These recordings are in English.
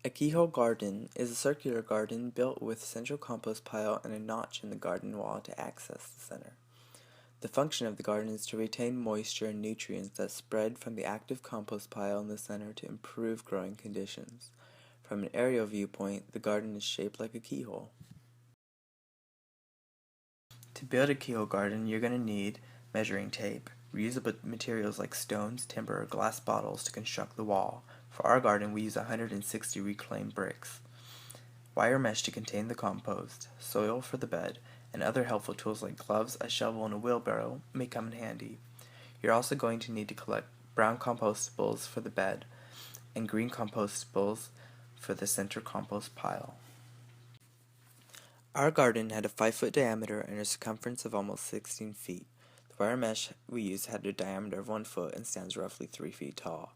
A keyhole garden is a circular garden built with a central compost pile and a notch in the garden wall to access the center. The function of the garden is to retain moisture and nutrients that spread from the active compost pile in the center to improve growing conditions. From an aerial viewpoint, the garden is shaped like a keyhole. To build a keyhole garden, you're going to need measuring tape, reusable materials like stones, timber, or glass bottles to construct the wall. For our garden, we use 160 reclaimed bricks, wire mesh to contain the compost, soil for the bed, and other helpful tools like gloves, a shovel, and a wheelbarrow may come in handy. You're also going to need to collect brown compostables for the bed and green compostables for the center compost pile. Our garden had a 5-foot diameter and a circumference of almost 16 feet. The wire mesh we used had a diameter of 1 foot and stands roughly 3 feet tall.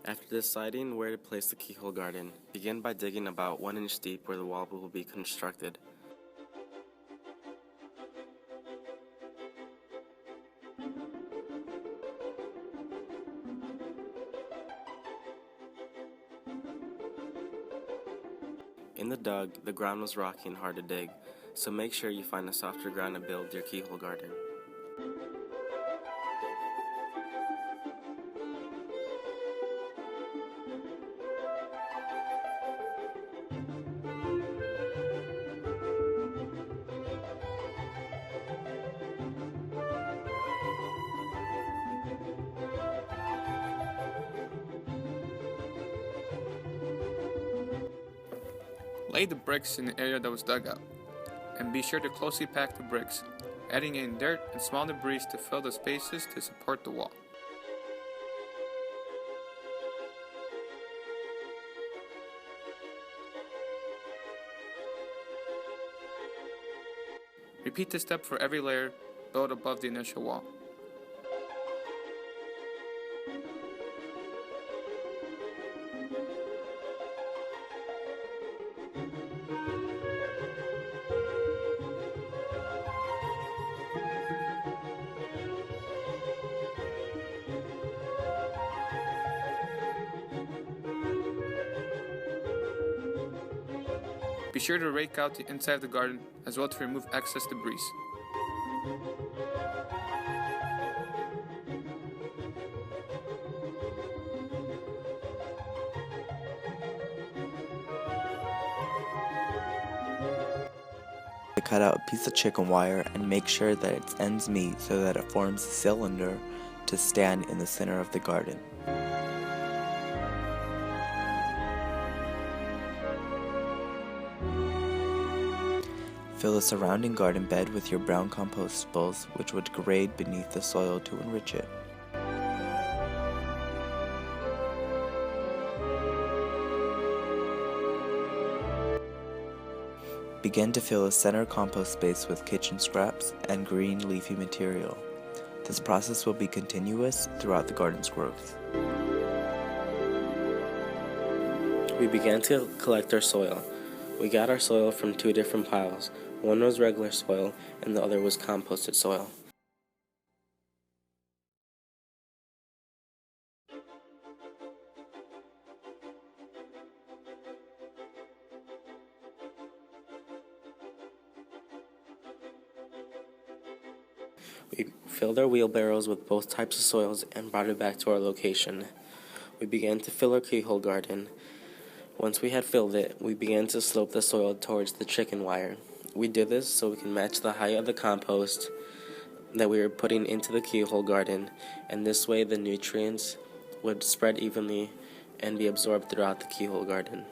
After deciding where to place the keyhole garden, begin by digging about 1 inch deep where the wall will be constructed. In the dug, the ground was rocky and hard to dig, so make sure you find a softer ground to build your keyhole garden. Lay the bricks in the area that was dug up, and be sure to closely pack the bricks, adding in dirt and small debris to fill the spaces to support the wall. Repeat this step for every layer built above the initial wall. Be sure to rake out the inside of the garden as well to remove excess debris. Cut out a piece of chicken wire and make sure that its ends meet so that it forms a cylinder to stand in the center of the garden. Fill the surrounding garden bed with your brown compostables, which would grade beneath the soil to enrich it. Begin to fill the center compost space with kitchen scraps and green leafy material. This process will be continuous throughout the garden's growth. We began to collect our soil. We got our soil from 2 different piles. One was regular soil and the other was composted soil. We filled our wheelbarrows with both types of soils and brought it back to our location. We began to fill our keyhole garden. Once we had filled it, we began to slope the soil towards the chicken wire. We did this so we can match the height of the compost that we were putting into the keyhole garden, and this way the nutrients would spread evenly and be absorbed throughout the keyhole garden.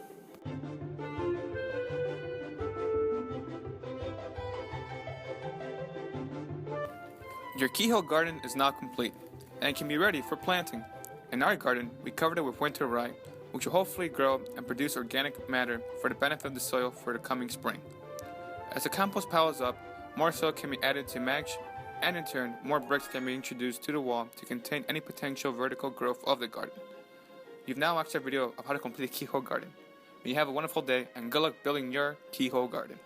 Your keyhole garden is now complete and can be ready for planting. In our garden, we covered it with winter rye, which will hopefully grow and produce organic matter for the benefit of the soil for the coming spring. As the compost piles up, more soil can be added to match, and in turn, more bricks can be introduced to the wall to contain any potential vertical growth of the garden. You've now watched a video of how to complete a keyhole garden. May you have a wonderful day and good luck building your keyhole garden.